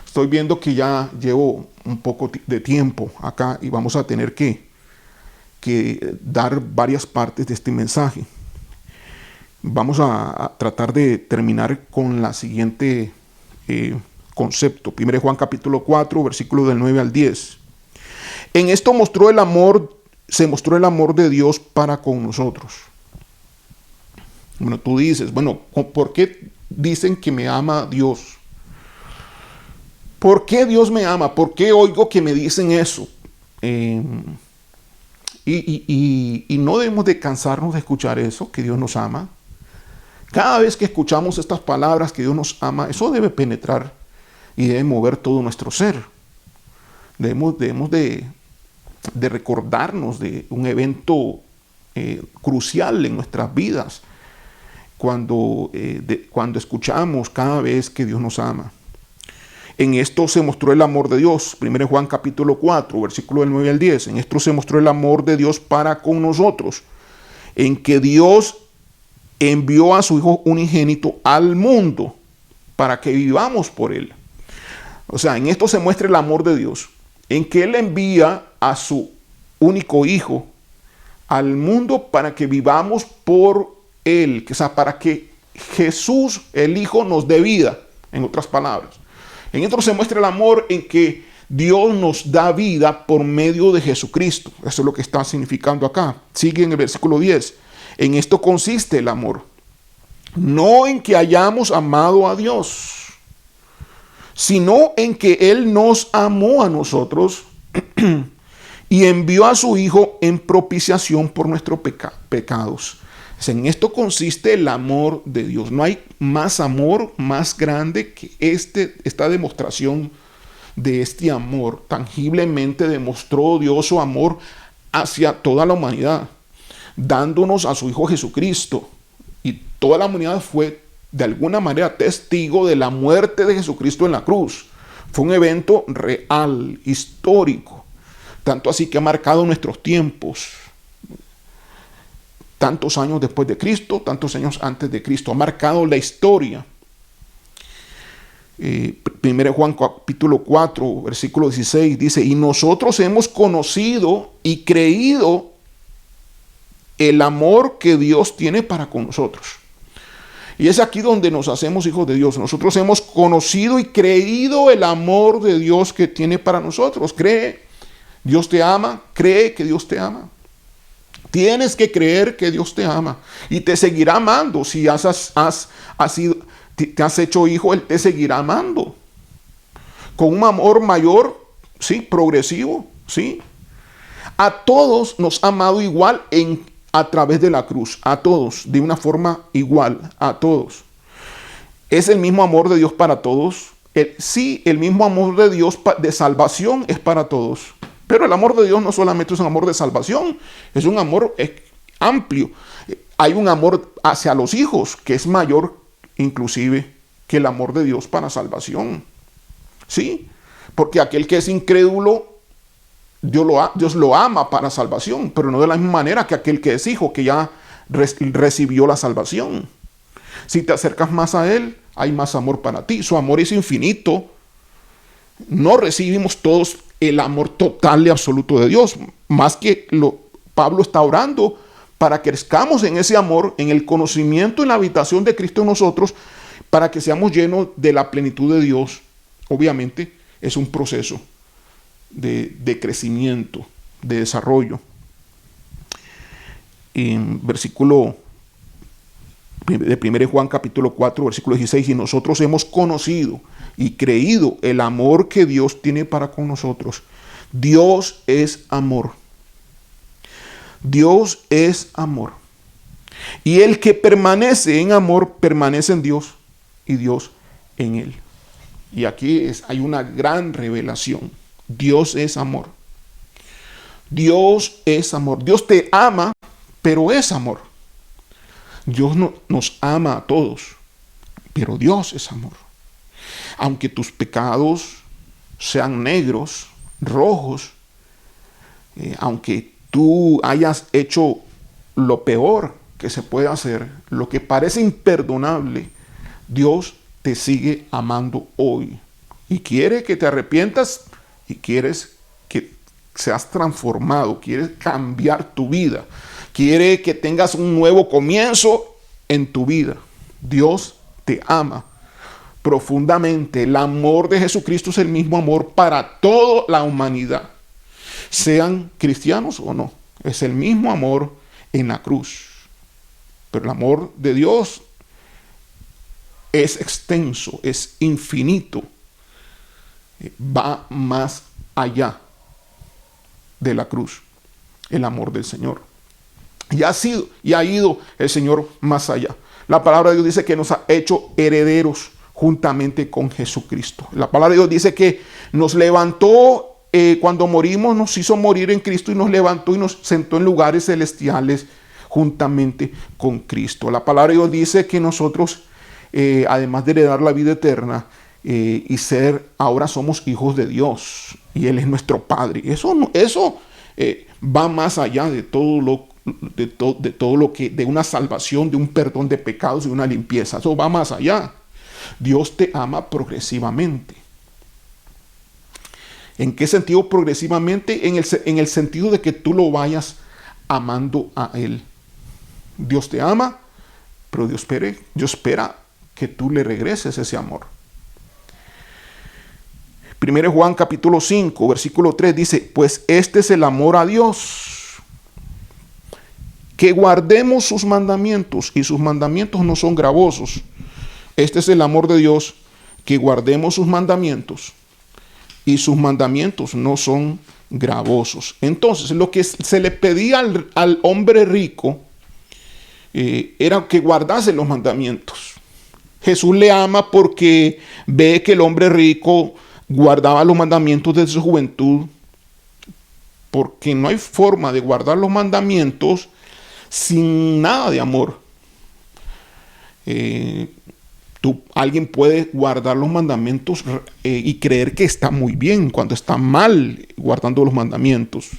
Speaker 1: Estoy viendo que ya llevo un poco de tiempo acá y vamos a tener que dar varias partes de este mensaje. Vamos a tratar de terminar con la siguiente concepto. 1 Juan capítulo 4, versículo del 9 al 10. En esto se mostró el amor de Dios para con nosotros. Bueno, tú dices, bueno, ¿por qué dicen que me ama Dios? ¿Por qué Dios me ama? ¿Por qué oigo que me dicen eso? Y no debemos de cansarnos de escuchar eso, que Dios nos ama. Cada vez que escuchamos estas palabras, que Dios nos ama, eso debe penetrar y debe mover todo nuestro ser. Debemos de recordarnos de un evento crucial en nuestras vidas cuando escuchamos cada vez que Dios nos ama. En esto se mostró el amor de Dios. 1 Juan capítulo 4, versículo del 9 al 10. En esto se mostró el amor de Dios para con nosotros, en que Dios envió a su Hijo unigénito al mundo para que vivamos por Él. O sea, en esto se muestra el amor de Dios, en que Él envía a su único Hijo al mundo para que vivamos por Él. O sea, para que Jesús, el Hijo, nos dé vida, en otras palabras. En esto se muestra el amor en que Dios nos da vida por medio de Jesucristo. Eso es lo que está significando acá. Sigue en el versículo 10. En esto consiste el amor. No en que hayamos amado a Dios, sino en que Él nos amó a nosotros y envió a su Hijo en propiciación por nuestros pecados. En esto consiste el amor de Dios. No hay más amor más grande que esta demostración de este amor. Tangiblemente demostró Dios su amor hacia toda la humanidad, dándonos a su Hijo Jesucristo. Y toda la humanidad fue de alguna manera testigo de la muerte de Jesucristo en la cruz. Fue un evento real, histórico, tanto así que ha marcado nuestros tiempos. Tantos años después de Cristo, tantos años antes de Cristo, ha marcado la historia. 1 Juan capítulo 4, versículo 16 dice: y nosotros hemos conocido y creído el amor que Dios tiene para con nosotros. Y es aquí donde nos hacemos hijos de Dios. Nosotros hemos conocido y creído el amor de Dios que tiene para nosotros. Cree, Dios te ama, cree que Dios te ama. Tienes que creer que Dios te ama y te seguirá amando. Si te has hecho hijo, Él te seguirá amando. Con un amor mayor, sí, progresivo, sí. A todos nos ha amado igual a través de la cruz. A todos, de una forma igual, a todos. ¿Es el mismo amor de Dios para todos? Sí, el mismo amor de Dios de salvación es para todos. Pero el amor de Dios no solamente es un amor de salvación, es un amor amplio. Hay un amor hacia los hijos que es mayor inclusive que el amor de Dios para salvación. Sí, porque aquel que es incrédulo, Dios lo ama para salvación, pero no de la misma manera que aquel que es hijo, que ya recibió la salvación. Si te acercas más a Él, hay más amor para ti. Su amor es infinito. No recibimos todos el amor total y absoluto de Dios. Más que Pablo está orando para que crezcamos en ese amor, en el conocimiento, en la habitación de Cristo en nosotros, para que seamos llenos de la plenitud de Dios. Obviamente es un proceso de crecimiento, de desarrollo. En versículo de 1 Juan capítulo 4, versículo 16, y nosotros hemos conocido y creído el amor que Dios tiene para con nosotros. Dios es amor. Dios es amor. Y el que permanece en amor, permanece en Dios y Dios en él. Y aquí hay una gran revelación. Dios es amor. Dios es amor. Dios te ama, pero es amor. Dios nos ama a todos, pero Dios es amor. Aunque tus pecados sean negros, rojos, aunque tú hayas hecho lo peor que se puede hacer, lo que parece imperdonable, Dios te sigue amando hoy y quiere que te arrepientas y quieres que seas transformado, quieres cambiar tu vida, quiere que tengas un nuevo comienzo en tu vida. Dios te ama profundamente. El amor de Jesucristo es el mismo amor para toda la humanidad, sean cristianos o no. Es el mismo amor en la cruz. Pero el amor de Dios es extenso, es infinito, va más allá de la cruz, el amor del Señor. Y ha ido el Señor más allá. La palabra de Dios dice que nos ha hecho herederos juntamente con Jesucristo. La palabra de Dios dice que nos levantó cuando morimos, nos hizo morir en Cristo y nos levantó y nos sentó en lugares celestiales juntamente con Cristo. La palabra de Dios dice que nosotros, además de heredar la vida eterna y ahora somos hijos de Dios y Él es nuestro Padre. Eso va más allá de todo lo que, de una salvación, de un perdón de pecados y una limpieza. Eso va más allá. Dios te ama progresivamente. ¿En qué sentido progresivamente? En el sentido de que tú lo vayas amando a Él. Dios te ama, pero Dios espera que tú le regreses ese amor. 1 Juan capítulo 5, versículo 3 dice: pues este es el amor a Dios, que guardemos sus mandamientos, y sus mandamientos no son gravosos. Este es el amor de Dios, que guardemos sus mandamientos, y sus mandamientos no son gravosos. Entonces, lo que se le pedía al hombre rico era que guardase los mandamientos. Jesús le ama porque ve que el hombre rico guardaba los mandamientos desde su juventud, porque no hay forma de guardar los mandamientos sin nada de amor. Alguien puede guardar los mandamientos y creer que está muy bien cuando está mal guardando los mandamientos.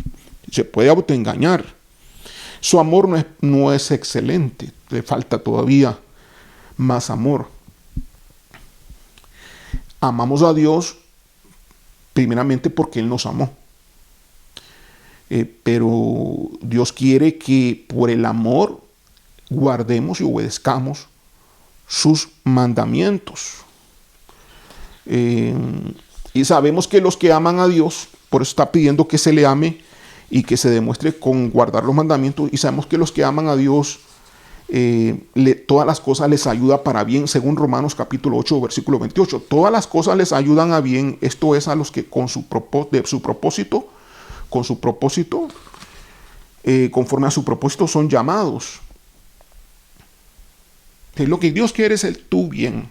Speaker 1: Se puede autoengañar. Su amor no es excelente, le falta todavía más amor. Amamos a Dios primeramente porque Él nos amó. Pero Dios quiere que por el amor guardemos y obedezcamos sus mandamientos. Y sabemos que los que aman a Dios, por eso está pidiendo que se le ame y que se demuestre con guardar los mandamientos. Y sabemos que los que aman a Dios, todas las cosas les ayudan para bien, según Romanos capítulo 8, versículo 28. Todas las cosas les ayudan a bien, esto es a los que conforme a su propósito son llamados. Lo que Dios quiere es tu bien,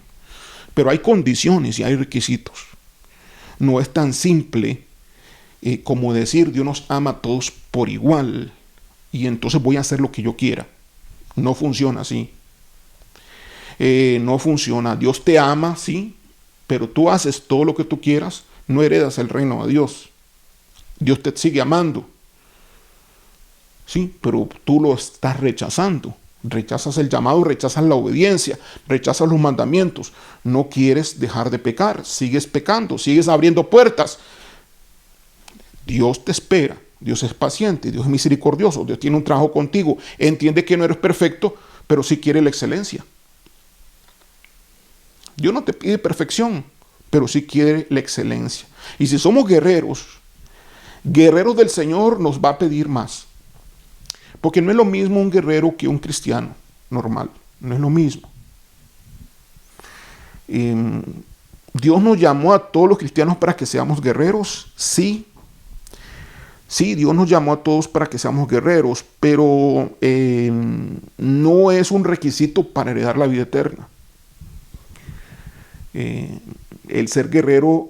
Speaker 1: pero hay condiciones y hay requisitos. No es tan simple como decir Dios nos ama a todos por igual y entonces voy a hacer lo que yo quiera. No funciona así. No funciona. Dios te ama, sí, pero tú haces todo lo que tú quieras, no heredas el reino de Dios. Dios te sigue amando, sí, pero tú lo estás rechazando. Rechazas el llamado, rechazas la obediencia, rechazas los mandamientos. No quieres dejar de pecar, sigues pecando, sigues abriendo puertas. Dios te espera, Dios es paciente, Dios es misericordioso, Dios tiene un trabajo contigo. Entiende que no eres perfecto, pero sí quiere la excelencia. Dios no te pide perfección, pero sí quiere la excelencia. Y si somos guerreros del Señor, nos va a pedir más. Porque no es lo mismo un guerrero que un cristiano normal. No es lo mismo. Dios nos llamó a todos los cristianos para que seamos guerreros. Sí. Sí, Dios nos llamó a todos para que seamos guerreros. Pero no es un requisito para heredar la vida eterna. El ser guerrero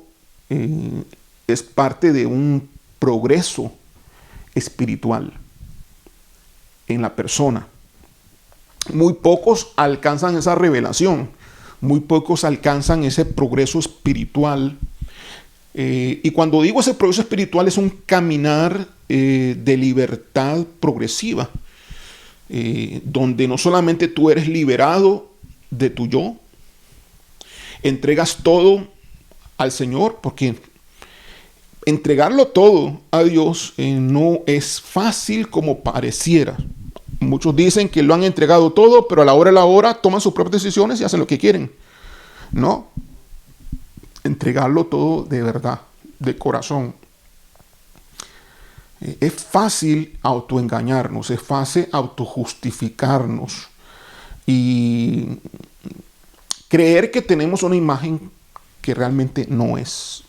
Speaker 1: es parte de un progreso espiritual en la persona. Muy pocos alcanzan esa revelación, muy pocos alcanzan ese progreso espiritual. Y cuando digo ese progreso espiritual es un caminar de libertad progresiva, donde no solamente tú eres liberado de tu yo, entregas todo al Señor, porque entregarlo todo a Dios no es fácil como pareciera. Muchos dicen que lo han entregado todo, pero a la hora toman sus propias decisiones y hacen lo que quieren. No. Entregarlo todo de verdad, de corazón. Es fácil autoengañarnos, es fácil autojustificarnos y creer que tenemos una imagen que realmente no es.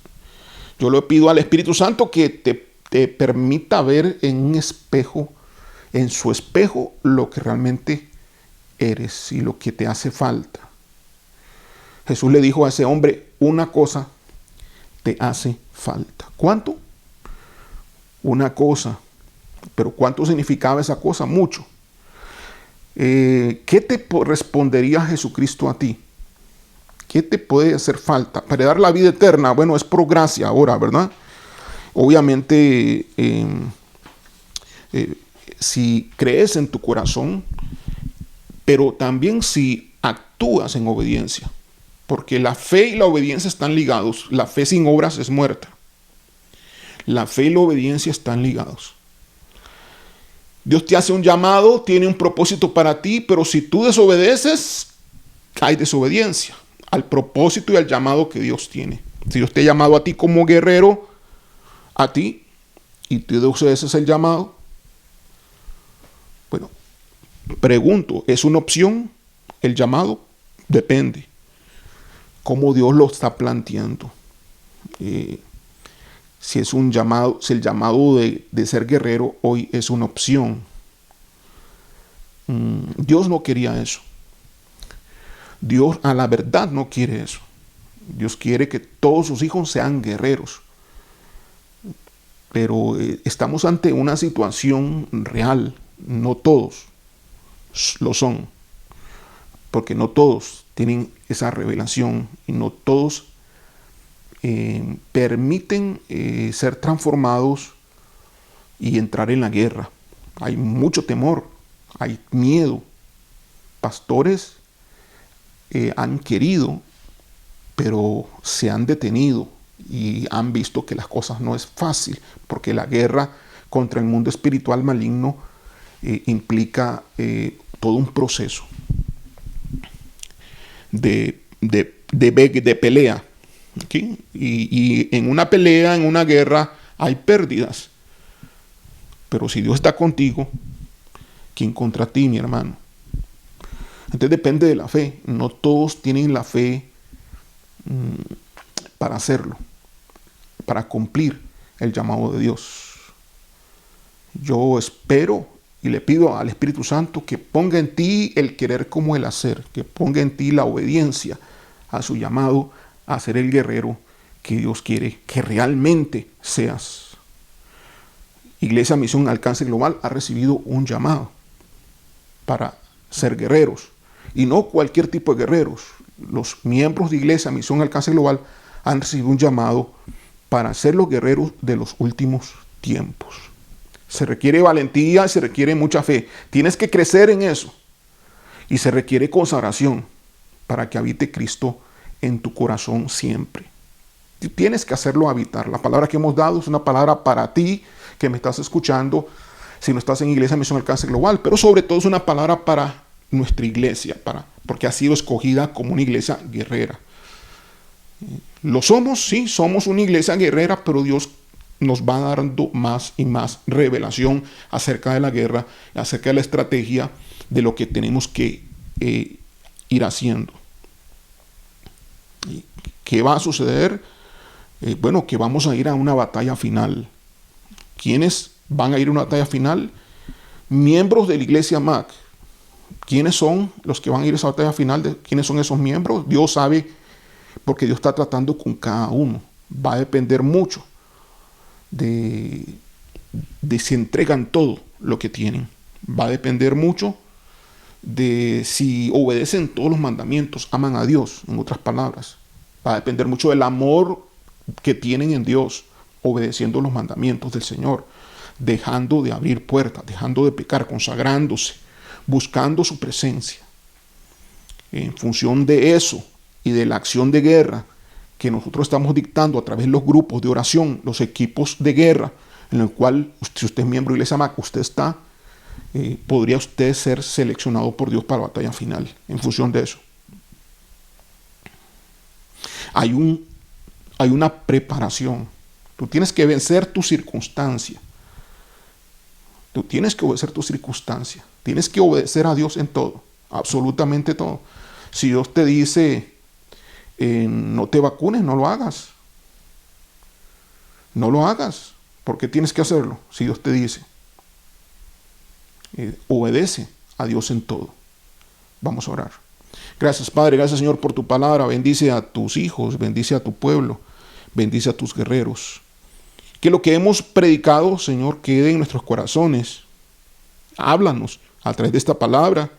Speaker 1: Yo le pido al Espíritu Santo que te permita ver en un espejo, en su espejo, lo que realmente eres y lo que te hace falta. Jesús le dijo a ese hombre, una cosa te hace falta. ¿Cuánto? Una cosa. Pero ¿cuánto significaba esa cosa? Mucho. ¿Qué te respondería Jesucristo a ti? ¿Qué te puede hacer falta? Para dar la vida eterna, bueno, es por gracia ahora, ¿verdad? Obviamente, si crees en tu corazón, pero también si actúas en obediencia, porque la fe y la obediencia están ligados. La fe sin obras es muerta. La fe y la obediencia están ligados. Dios te hace un llamado, tiene un propósito para ti, pero si tú desobedeces, hay desobediencia al propósito y al llamado que Dios tiene. Si Dios te ha llamado a ti como guerrero, a ti, y tú desobedeces el llamado, bueno, pregunto, ¿es una opción el llamado? Depende cómo Dios lo está planteando. si es un llamado, si el llamado de ser guerrero hoy es una opción. Dios no quería eso. Dios a la verdad no quiere eso. Dios quiere que todos sus hijos sean guerreros. Pero estamos ante una situación real. No todos lo son. Porque no todos tienen esa revelación y no todos permiten ser transformados y entrar en la guerra. Hay mucho temor, hay miedo. Pastores han querido, pero se han detenido y han visto que las cosas no es fácil, porque la guerra contra el mundo espiritual maligno implica todo un proceso de pelea. ¿Okay? Y en una pelea, en una guerra, hay pérdidas. Pero si Dios está contigo, ¿quién contra ti, mi hermano? Entonces depende de la fe. No todos tienen la fe para hacerlo, para cumplir el llamado de Dios. Yo espero y le pido al Espíritu Santo que ponga en ti el querer como el hacer, que ponga en ti la obediencia a su llamado a ser el guerrero que Dios quiere que realmente seas. Iglesia Misión Alcance Global ha recibido un llamado para ser guerreros, y no cualquier tipo de guerreros. Los miembros de Iglesia Misión Alcance Global han recibido un llamado para ser los guerreros de los últimos tiempos. Se requiere valentía, se requiere mucha fe. Tienes que crecer en eso. Y se requiere consagración para que habite Cristo en tu corazón siempre. Tienes que hacerlo habitar. La palabra que hemos dado es una palabra para ti que me estás escuchando, si no estás en Iglesia Misión Alcance Global, pero sobre todo es una palabra para nuestra iglesia, porque ha sido escogida como una iglesia guerrera. Lo somos, sí, somos una iglesia guerrera, pero Dios nos va dando más y más revelación acerca de la guerra, acerca de la estrategia, de lo que tenemos que ir haciendo. ¿Qué va a suceder? Bueno, que vamos a ir a una batalla final. ¿Quiénes van a ir a una batalla final? Miembros de la iglesia MAC. ¿Quiénes son los que van a ir a esa batalla final? ¿Quiénes son esos miembros? Dios sabe, porque Dios está tratando con cada uno. Va a depender mucho de si entregan todo lo que tienen. Va a depender mucho de si obedecen todos los mandamientos, aman a Dios, en otras palabras. Va a depender mucho del amor que tienen en Dios, obedeciendo los mandamientos del Señor, dejando de abrir puertas, dejando de pecar, consagrándose, buscando su presencia. En función de eso y de la acción de guerra que nosotros estamos dictando a través de los grupos de oración, los equipos de guerra, en el cual, si usted es miembro de Iglesia MAC, usted está, podría usted ser seleccionado por Dios para la batalla final, en función de eso. Hay una preparación. Tú tienes que vencer tu circunstancia. Tú tienes que obedecer tu circunstancia. Tienes que obedecer a Dios en todo, absolutamente todo. Si Dios te dice, no te vacunes, no lo hagas. No lo hagas. ¿Por qué tienes que hacerlo? Si Dios te dice, obedece a Dios en todo. Vamos a orar. Gracias, Padre, gracias, Señor, por tu palabra. Bendice a tus hijos, bendice a tu pueblo, bendice a tus guerreros. Que lo que hemos predicado, Señor, quede en nuestros corazones. Háblanos a través de esta palabra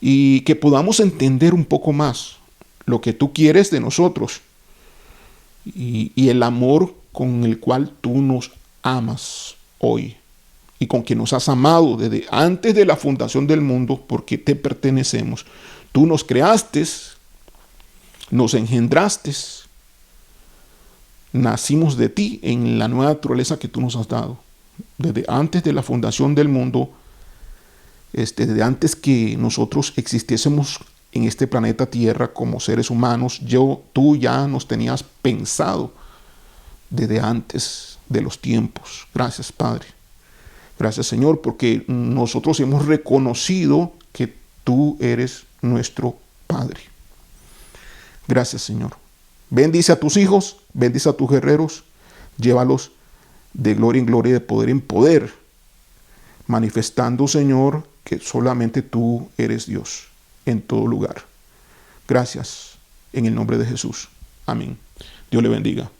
Speaker 1: y que podamos entender un poco más lo que tú quieres de nosotros y el amor con el cual tú nos amas hoy y con que nos has amado desde antes de la fundación del mundo, porque te pertenecemos. Tú nos creaste, nos engendraste, nacimos de ti en la nueva naturaleza que tú nos has dado. Desde antes de la fundación del mundo, desde antes que nosotros existiésemos en este planeta Tierra como seres humanos, tú ya nos tenías pensado desde antes de los tiempos. Gracias, Padre. Gracias, Señor, porque nosotros hemos reconocido que tú eres nuestro Padre. Gracias, Señor. Bendice a tus hijos, bendice a tus guerreros, Llévalos de gloria en gloria, de poder en poder, manifestando, Señor, que solamente tú eres Dios en todo lugar. Gracias, en el nombre de Jesús. Amén. Dios le bendiga.